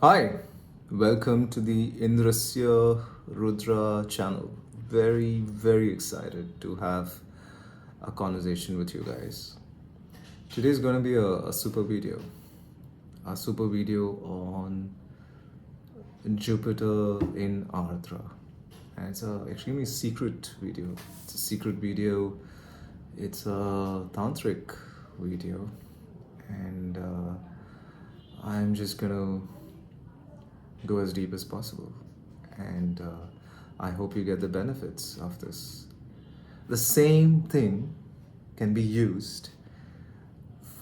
Hi, welcome to the Indrasyarudra channel. Very excited to have a conversation with you guys. Today is going to be a super video on Jupiter in Ardra. And it's a extremely secret video. It's a secret video. It's a tantric video. And I'm just going to go as deep as possible. And I hope you get the benefits of this. The same thing can be used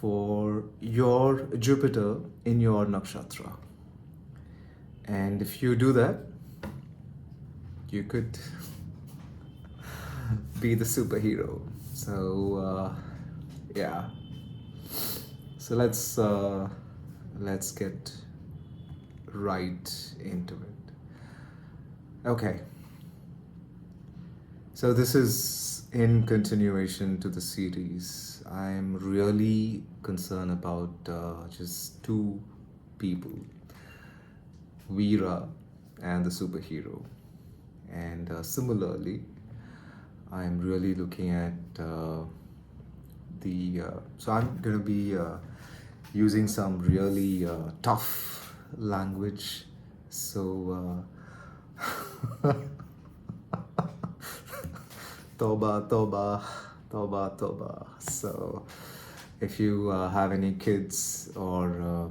for your Jupiter in your nakshatra. And if you do that, you could be the superhero. So yeah. So let's get right into it. Okay. So this is in continuation to the series. I'm really concerned about just two people, VEERA and the superhero. And similarly, I'm really looking at so I'm going to be using some really tough language. So toba, toba, toba, toba. So if you have any kids or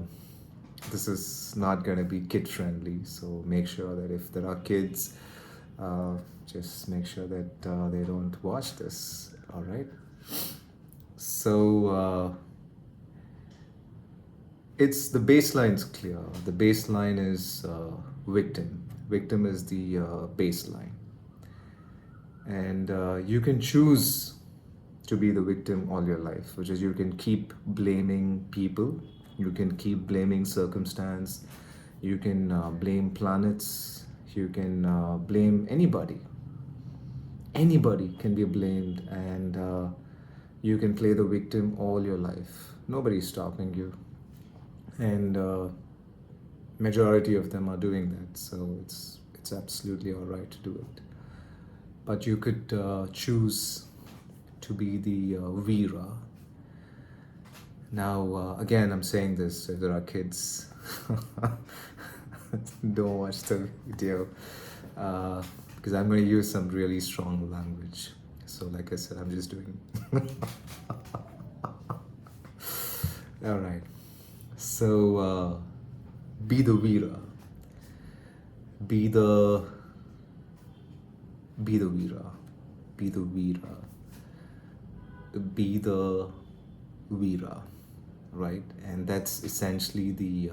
this is not going to be kid friendly, so make sure that if there are kids, just make sure that they don't watch this. All right. So it's the baseline's clear. The baseline is victim. Victim is the baseline, and you can choose to be the victim all your life, which is you can keep blaming people, you can keep blaming circumstance, you can blame planets, you can blame anybody. Anybody can be blamed, and you can play the victim all your life. Nobody's stopping you, and majority of them are doing that. So it's absolutely all right to do it. But you could choose to be the VEERA. Now, again, I'm saying this, if there are kids, don't watch the video, because I'm going to use some really strong language. So like I said, I'm just doing all right. So be the VEERA. Be the VEERA. Be the VEERA. Be the VEERA, right? And that's essentially the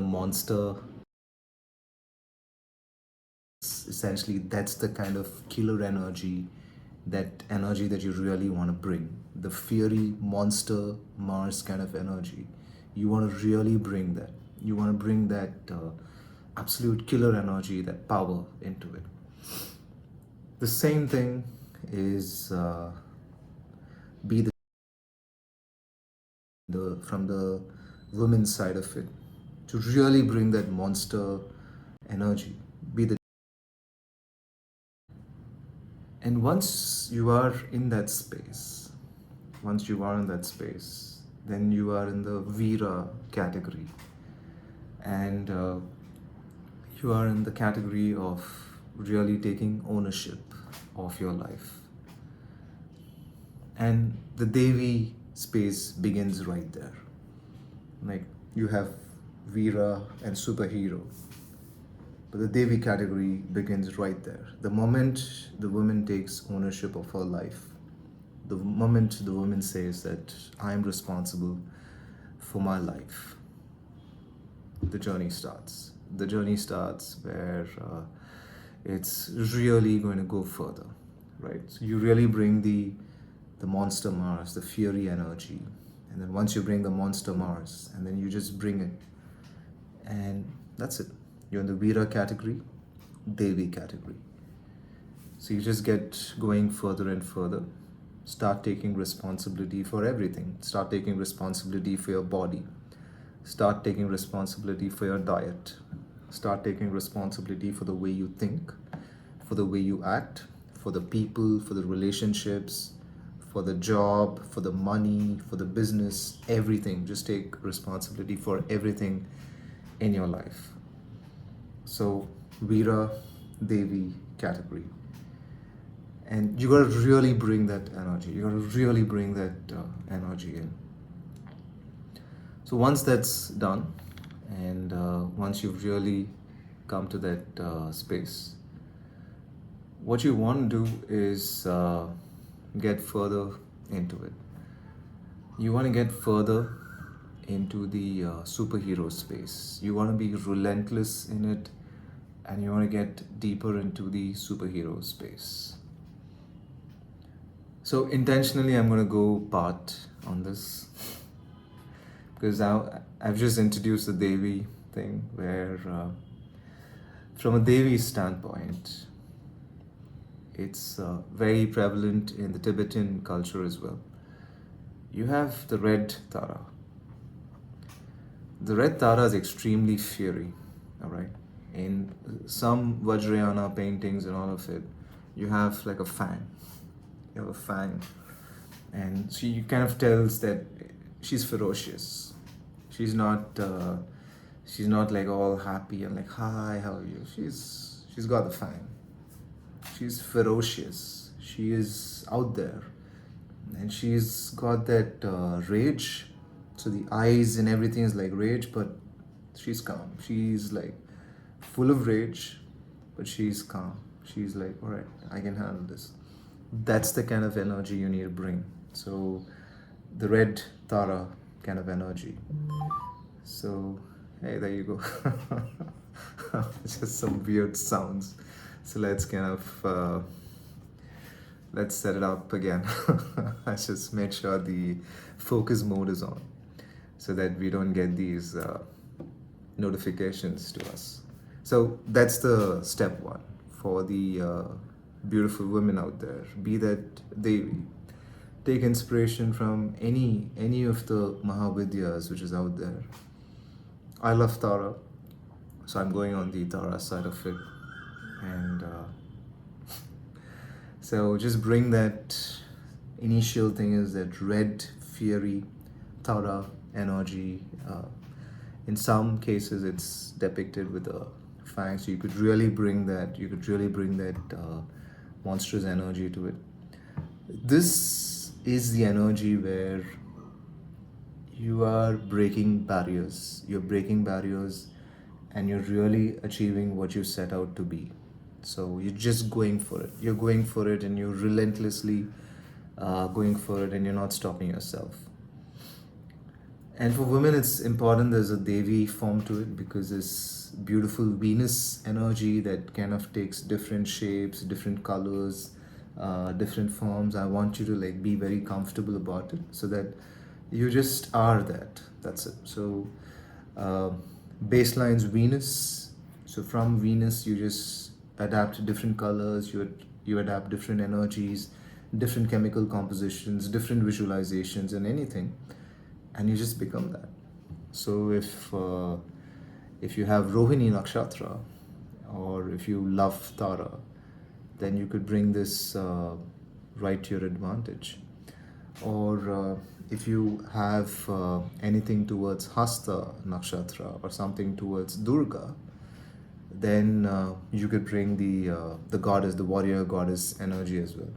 monster. Essentially, that's the kind of killer energy, that energy that you really want to bring. The fiery monster Mars kind of energy. You want to really bring that. You want to bring that absolute killer energy, that power into it. The same thing is be from the women's side of it, to really bring that monster energy. Be the And once you are in that space, then you are in the VEERA category, and you are in the category of really taking ownership of your life. And the Devi space begins right there. Like, you have VEERA and superhero, but the Devi category begins right there. The moment the woman takes ownership of her life, the moment the woman says that I am responsible for my life, the journey starts. The journey starts where it's really going to go further, right? So you really bring the monster Mars, the fiery energy, and then once you bring the monster Mars, and then you just bring it, and that's it. You're in the VEERA category, Devi category. So you just get going further and further. Start taking responsibility for everything. Start taking responsibility for your body. Start taking responsibility for your diet. Start taking responsibility for the way you think, for the way you act, for the people, for the relationships, for the job, for the money, for the business, everything. Just take responsibility for everything in your life. So, Veera, Devi category. And you gotta really bring that energy. You gotta really bring that energy in. So once that's done, and once you've really come to that space, what you want to do is get further into it. You want to get further into the superhero space. You want to be relentless in it, and you want to get deeper into the superhero space. So intentionally, I'm going to go part on this because now I've just introduced the Devi thing, where from a Devi standpoint, it's very prevalent in the Tibetan culture as well. You have the red Tara. The red Tara is extremely fiery, all right? In some Vajrayana paintings and all of it, you have like a fang. You have a fang. And she kind of tells that she's ferocious. She's not like all happy and like, hi, how are you? She's got the fang. She's ferocious. She is out there. And she's got that rage. So the eyes and everything is like rage, but she's calm. She's like full of rage, but she's calm. She's like, all right, I can handle this. That's the kind of energy you need to bring. So the red Tara kind of energy. So, hey, there you go. Just some weird sounds. So let's kind of, let's set it up again. I just make sure the focus mode is on so that we don't get these notifications to us. So that's the step one for the beautiful women out there. Be that Devi. Take inspiration from any of the Mahavidyas which is out there. I love Tara, so I'm going on the Tara side of it. And so just bring that initial thing is that red, fiery, Tara energy. In some cases, it's depicted with a fang, so you could really bring that. You could really bring that monstrous energy to it. This is the energy where you are breaking barriers. You're breaking barriers, and you're really achieving what you set out to be. So you're just going for it. You're going for it, and you're relentlessly going for it, and you're not stopping yourself. And for women, it's important there's a Devi form to it because this beautiful Venus energy that kind of takes different shapes, different colors, different forms. I want you to like be very comfortable about it so that you just are that. That's it. So baseline's Venus. So from Venus, you just adapt different colors. You adapt different energies, different chemical compositions, different visualizations, and anything. And you just become that. So if you have Rohini Nakshatra, or if you love Tara, then you could bring this right to your advantage. Or if you have anything towards Hasta Nakshatra or something towards Durga, then you could bring the goddess, the warrior goddess energy as well.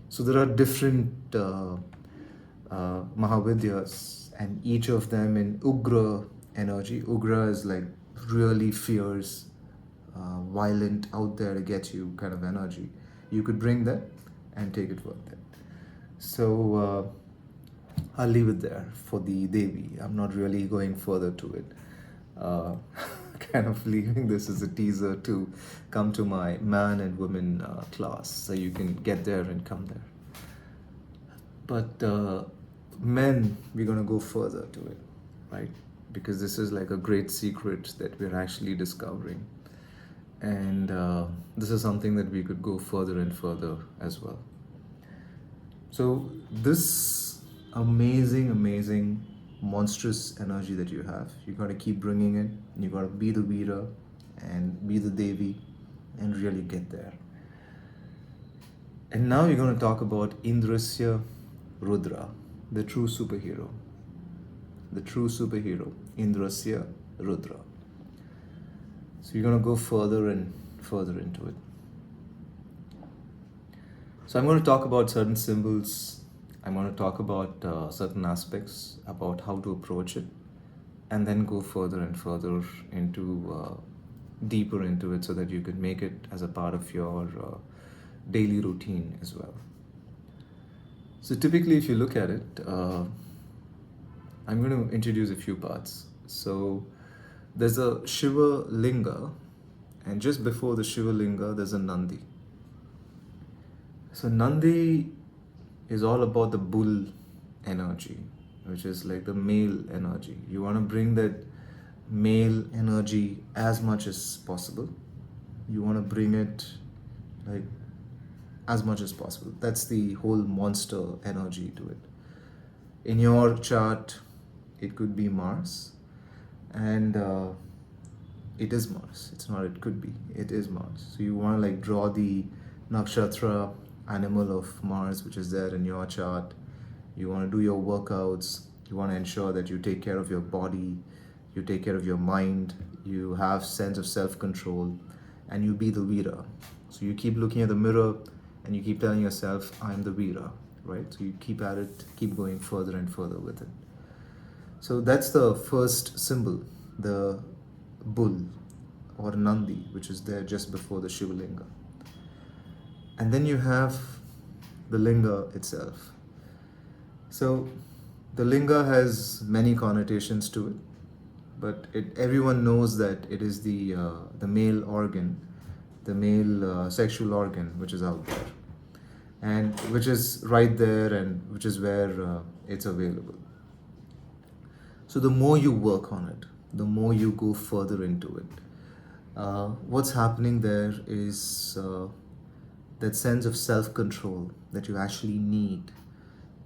So there are different Mahavidyas, and each of them in Ugra energy. Ugra is like really fierce, violent, out there to get you kind of energy. You could bring that and take it with it. So I'll leave it there for the Devi. I'm not really going further to it. Kind of leaving this as a teaser to come to my man and women class, so you can get there and come there. But men, we're going to go further to it, right? Because this is like a great secret that we're actually discovering. And this is something that we could go further and further as well. So this amazing monstrous energy that you have. You got to keep bringing it. You got to be the Veera and be the Devi and really get there. And now we're going to talk about Indrasya-Rudra, the true superhero. The true superhero, Indrasya-Rudra. So you're going to go further and further into it. So I'm going to talk about certain symbols. I'm going to talk about certain aspects, about how to approach it, and then go further and further into deeper into it so that you can make it as a part of your daily routine as well. So typically, if you look at it, I'm going to introduce a few parts. So there's a Shiva Linga, and just before the Shiva Linga, there's a Nandi. So Nandi is all about the bull energy, which is like the male energy. You want to bring that male energy as much as possible. You want to bring it like as much as possible. That's the whole monster energy to it. In your chart, it could be Mars, and it is Mars. It's not, it could be, it is Mars. So you want to like draw the nakshatra animal of Mars, which is there in your chart. You want to do your workouts. You want to ensure that you take care of your body, you take care of your mind, you have sense of self-control, and you be the Veera. So you keep looking at the mirror and you keep telling yourself, I'm the Veera, right? So you keep at it, keep going further and further with it. So that's the first symbol, the bull or Nandi, which is there just before the Shiva Linga. And then you have the linga itself. So the linga has many connotations to it, but everyone knows that it is the male organ, the male sexual organ, which is out there, and which is right there, and which is where it's available. So the more you work on it, the more you go further into it. What's happening there is that sense of self-control that you actually need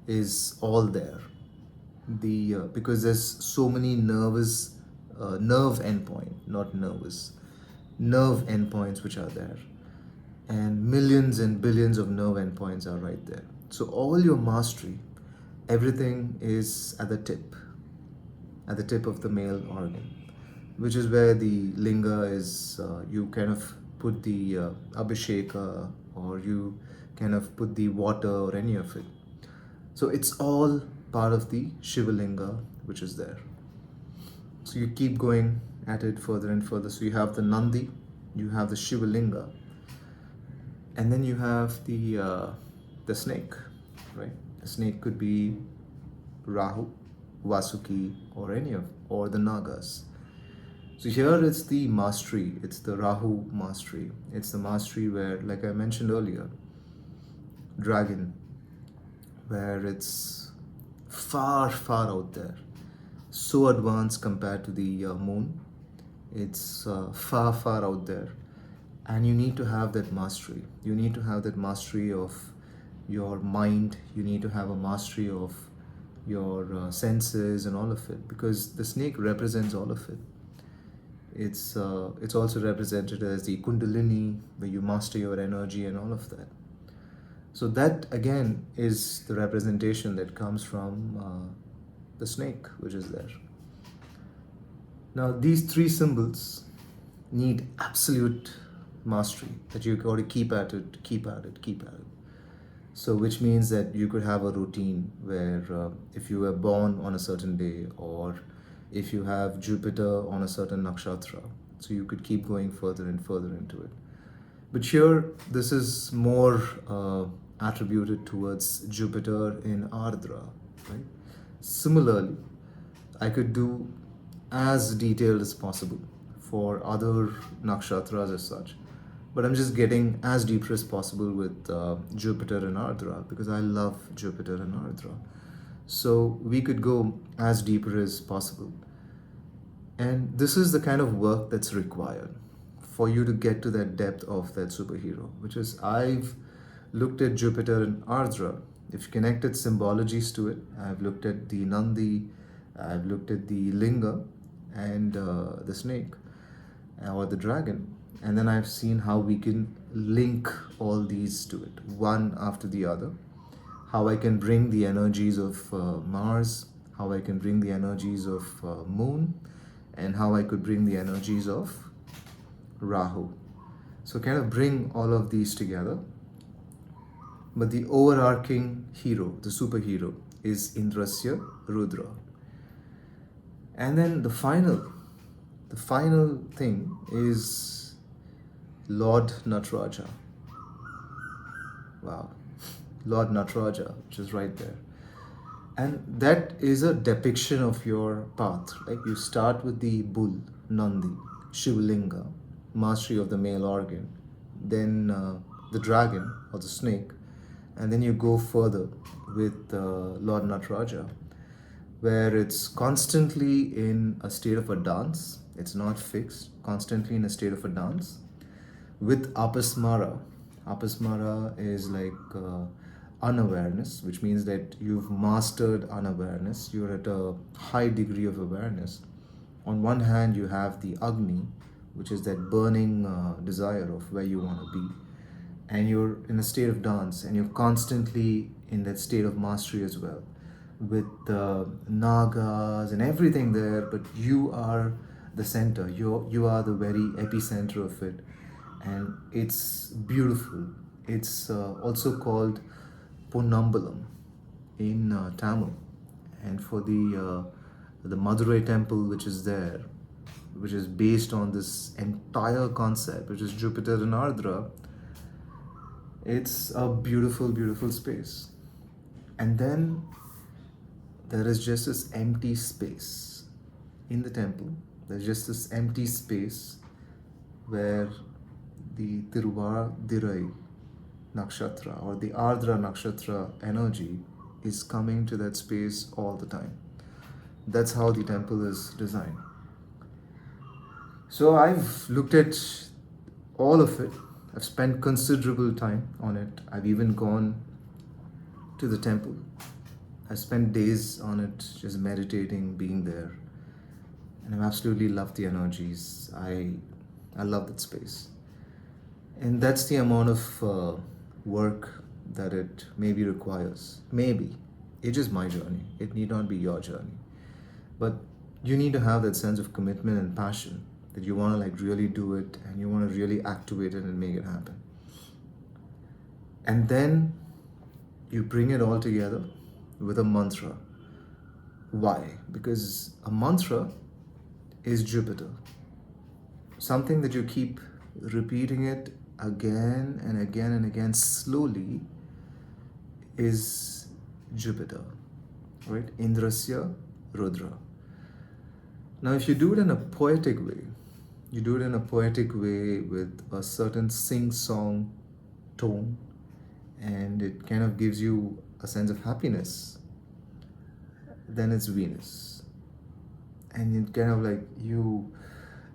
is all there. Because there's so many nerve endpoints which are there, and millions and billions of nerve endpoints are right there. So all your mastery, everything is at the tip of the male organ, which is where the linga is. You kind of put the abhisheka, or you kind of put the water or any of it. So it's all part of the Shiva Linga, which is there. So you keep going at it further and further. So you have the Nandi, you have the Shiva Linga, and then you have the snake, right? The snake could be Rahu, Vasuki, or the Nagas. So here it's the mastery, it's the Rahu mastery. It's the mastery where, like I mentioned earlier, dragon, where it's far, far out there. So advanced compared to the moon. It's far, far out there. And you need to have that mastery. You need to have that mastery of your mind. You need to have a mastery of your senses and all of it, because the snake represents all of it. It's also represented as the Kundalini, where you master your energy and all of that. So that again is the representation that comes from the snake, which is there. Now these three symbols need absolute mastery, that you got to keep at it. So which means that you could have a routine where if you were born on a certain day, or if you have Jupiter on a certain nakshatra, so you could keep going further and further into it. But here, this is more attributed towards Jupiter in Ardra, right? Similarly, I could do as detailed as possible for other nakshatras as such, but I'm just getting as deeper as possible with Jupiter and Ardra, because I love Jupiter and Ardra. So we could go as deeper as possible. And this is the kind of work that's required for you to get to that depth of that superhero, which is, I've looked at Jupiter and Ardra. If you connected symbologies to it, I've looked at the Nandi, I've looked at the linga and the snake or the dragon, and then I've seen how we can link all these to it, one after the other. How I can bring the energies of Mars, how I can bring the energies of Moon, and how I could bring the energies of Rahu. So kind of bring all of these together. But the overarching hero, the superhero, is Indrasya Rudra. And then the final thing is Lord Nataraja. Wow. Lord Nataraja, which is right there. And that is a depiction of your path. Like you start with the bull, Nandi, Shivalinga, mastery of the male organ, then the dragon or the snake, and then you go further with Lord Nataraja, where it's constantly in a state of a dance. It's not fixed, constantly in a state of a dance. With Apasmara, Apasmara is like unawareness, which means that you've mastered unawareness. You're at a high degree of awareness. On one hand, you have the Agni, which is that burning desire of where you want to be. And you're in a state of dance, and you're constantly in that state of mastery as well, with the Nagas and everything there, but you are the center. You are the very epicenter of it. And it's beautiful. It's also called Ponnambalam in Tamil. And for the Madurai temple, which is there, which is based on this entire concept, which is Jupiter and Ardra, it's a beautiful, beautiful space. And then there is just this empty space in the temple. There's just this empty space where the Tiruvadirai nakshatra or the Ardra nakshatra energy is coming to that space all the time. That's how the temple is designed. So I've looked at all of it. I've spent considerable time on it. I've even gone to the temple. I spent days on it, just meditating, being there. And I've absolutely loved the energies. I love that space. And that's the amount of work that it maybe requires. Maybe. It is my journey. It need not be your journey. But you need to have that sense of commitment and passion that you want to like really do it and you want to really activate it and make it happen. And then you bring it all together with a mantra. Why? Because a mantra is Jupiter. Something that you keep repeating it again and again and again slowly is Jupiter, right? Indrasya Rudra. Now, if you do it in a poetic way, you do it in a poetic way with a certain sing-song tone, and it kind of gives you a sense of happiness, then it's Venus. And it kind of like you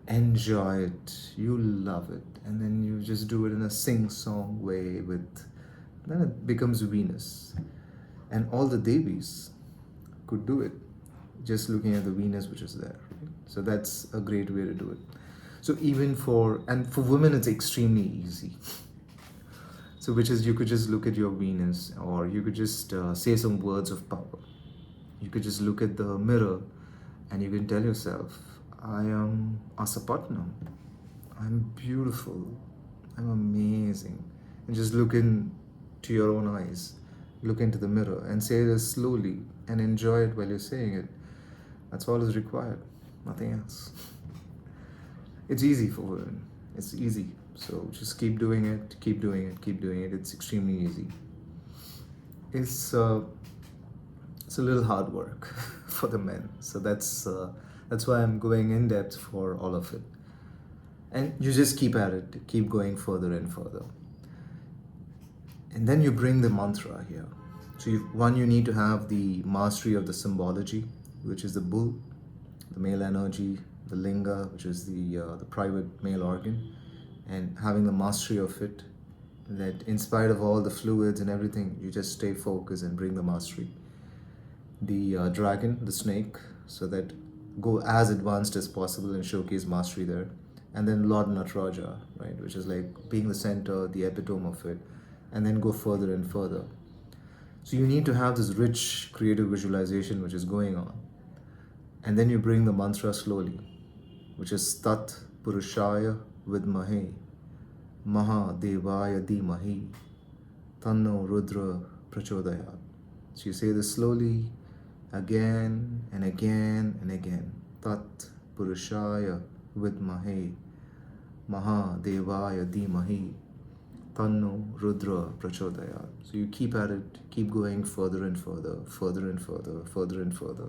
enjoy it, you love it, and then you just do it in a sing-song way then it becomes Venus. And all the Devis could do it just looking at the Venus which is there. Right? So that's a great way to do it. So even for women it's extremely easy. So which is you could just look at your Venus, or you could just say some words of power. You could just look at the mirror and you can tell yourself, I am Asapatnam. I'm beautiful. I'm amazing. And just look into your own eyes. Look into the mirror and say this slowly and enjoy it while you're saying it. That's all is required. Nothing else. It's easy for women. It's easy. So just keep doing it, keep doing it, keep doing it. It's extremely easy. It's a little hard work for the men. So that's why I'm going in depth for all of it. And you just keep at it, keep going further and further. And then you bring the mantra here. So you need to have the mastery of the symbology, which is the bull, the male energy, the linga, which is the private male organ, and having the mastery of it, that in spite of all the fluids and everything, you just stay focused and bring the mastery. The dragon, the snake, so that go as advanced as possible and showcase mastery there. And then Lord Nataraja, right, which is like being the center, the epitome of it, and then go further and further. So you need to have this rich creative visualization which is going on. And then you bring the mantra slowly, which is Tat Purushaya Vidmahe Maha Devaya Dhimahi Tanno Rudra Prachodayat. So you say this slowly, again and again and again. Tat Purushaya Vidmahe Maha Devaya Dhimahi Tanno Rudra Prachodayat. So you keep at it, keep going further and further, further and further, further and further.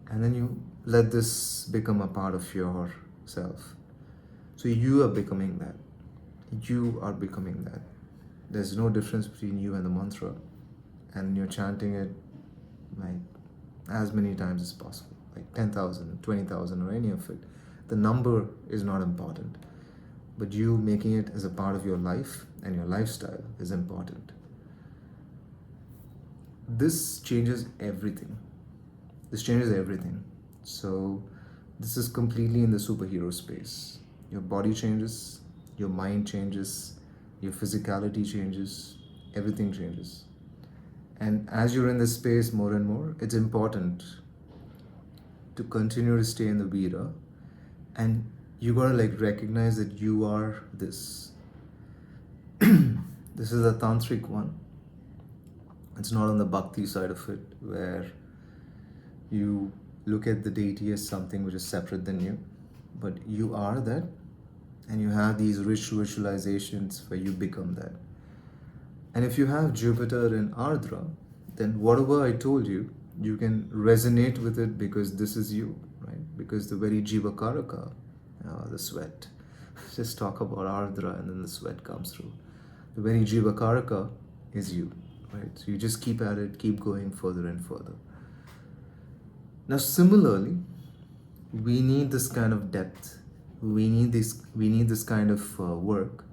And then you let this become a part of yourself. So you are becoming that. You are becoming that. There's no difference between you and the mantra. And you're chanting it like as many times as possible, like 10,000, 20,000, or any of it. The number is not important, but you making it as a part of your life and your lifestyle is important. This changes everything. This changes everything. So this is completely in the superhero space. Your body changes, your mind changes, your physicality changes, everything changes. And as you're in this space more and more, it's important to continue to stay in the VEERA, and you gotta like recognize that you are this. This is a Tantric one. It's not on the Bhakti side of it, where you look at the deity as something which is separate than you, but you are that, and you have these rich visualizations where you become that. And if you have Jupiter in ARDRA, then whatever I told you, you can resonate with it because this is you, right? Because the very Jiva Karaka, the sweat, just talk about ARDRA and then the sweat comes through. The very Jiva Karaka is you, right? So you just keep at it, keep going further and further. Now, similarly, we need this kind of depth. We need this kind of work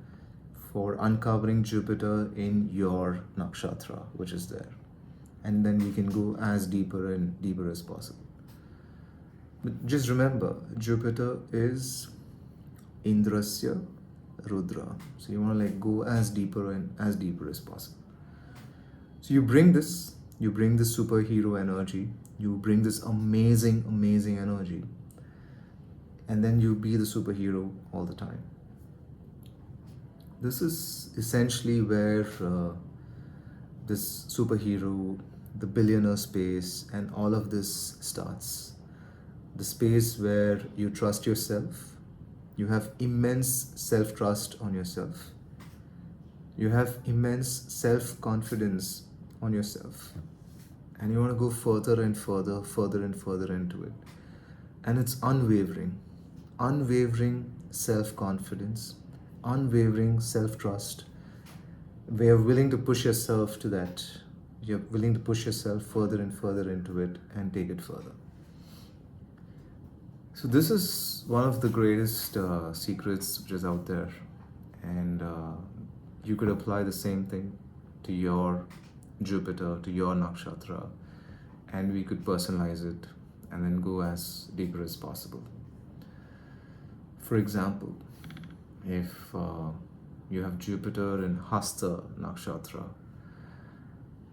for uncovering Jupiter in your nakshatra, which is there. And then we can go as deeper and deeper as possible. But just remember, Jupiter is Indrasya Rudra. So you want to like go as deeper and as deeper as possible. So you bring this superhero energy, you bring this amazing, amazing energy, and then you be the superhero all the time. This is essentially where this superhero, the billionaire space, and all of this starts. The space where you trust yourself, you have immense self-trust on yourself, you have immense self-confidence on yourself, and you want to go further and further, further and further into it. And it's unwavering self-confidence, unwavering self-trust, where you're willing to push yourself to that. You're willing to push yourself further and further into it and take it further. So this is one of the greatest secrets which is out there, and you could apply the same thing to your Jupiter, to your nakshatra, and we could personalize it and then go as deeper as possible. For example, if you have Jupiter in Hasta nakshatra,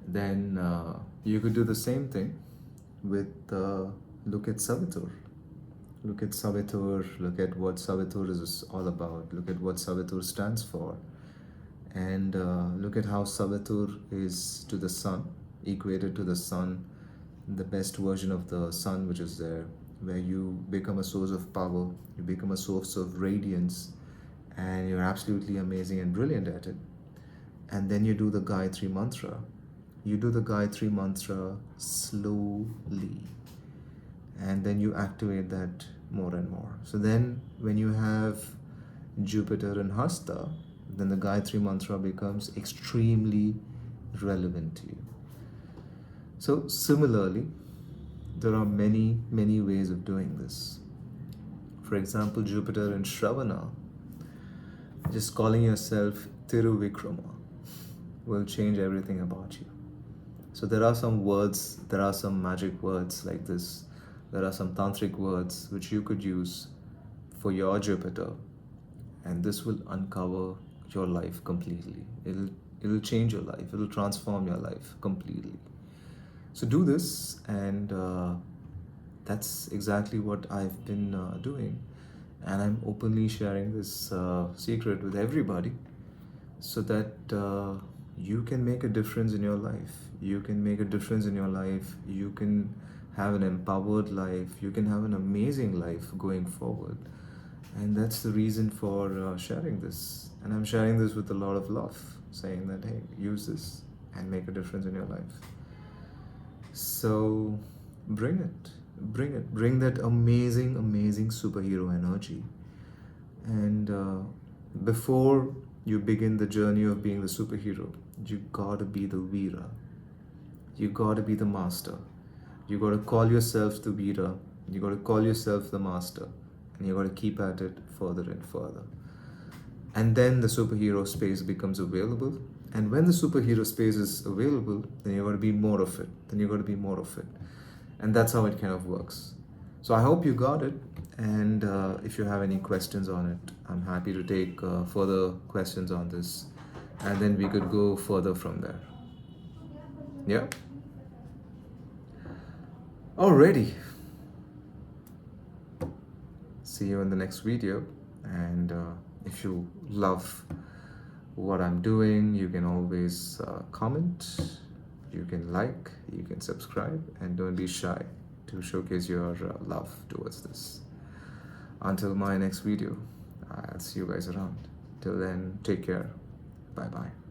then you could do the same thing with look at Savitur. Look at Savitur, look at what Savitur is all about, look at what Savitur stands for, and look at how Savitur is to the sun, equated to the sun, the best version of the sun which is there, where you become a source of power, you become a source of radiance, and you're absolutely amazing and brilliant at it. And then you do the Gayatri mantra. You do the Gayatri mantra slowly, and then you activate that more and more. So then when you have Jupiter and Hasta, then the Gayatri mantra becomes extremely relevant to you. So similarly, there are many, many ways of doing this. For example, Jupiter in Shravana, just calling yourself Tiruvikrama will change everything about you. So there are some words, there are some magic words like this, There are some tantric words which you could use for your Jupiter, and this will uncover your life completely. It'll change your life. It'll transform your life completely. So do this, and that's exactly what I've been doing, and I'm openly sharing this secret with everybody, so that you can make a difference in your life. You can make a difference in your life. You can have an empowered life. You can have an amazing life going forward. And that's the reason for sharing this. And I'm sharing this with a lot of love, saying that, hey, use this and make a difference in your life. So bring it. Bring that amazing, amazing superhero energy. And before you begin the journey of being the superhero, you gotta be the VEERA. You gotta be the master. You gotta call yourself the VEERA. You gotta call yourself the master. And you gotta keep at it further and further. And then the superhero space becomes available. And when the superhero space is available, then you gotta be more of it. And that's how it kind of works. So I hope you got it. And if you have any questions on it, I'm happy to take further questions on this. And then we could go further from there. Yeah? Alrighty. See you in the next video. And if you love what I'm doing, you can always comment, you can like, you can subscribe, and don't be shy to showcase your love towards this. Until my next video, I'll see you guys around. Till then, take care. Bye bye.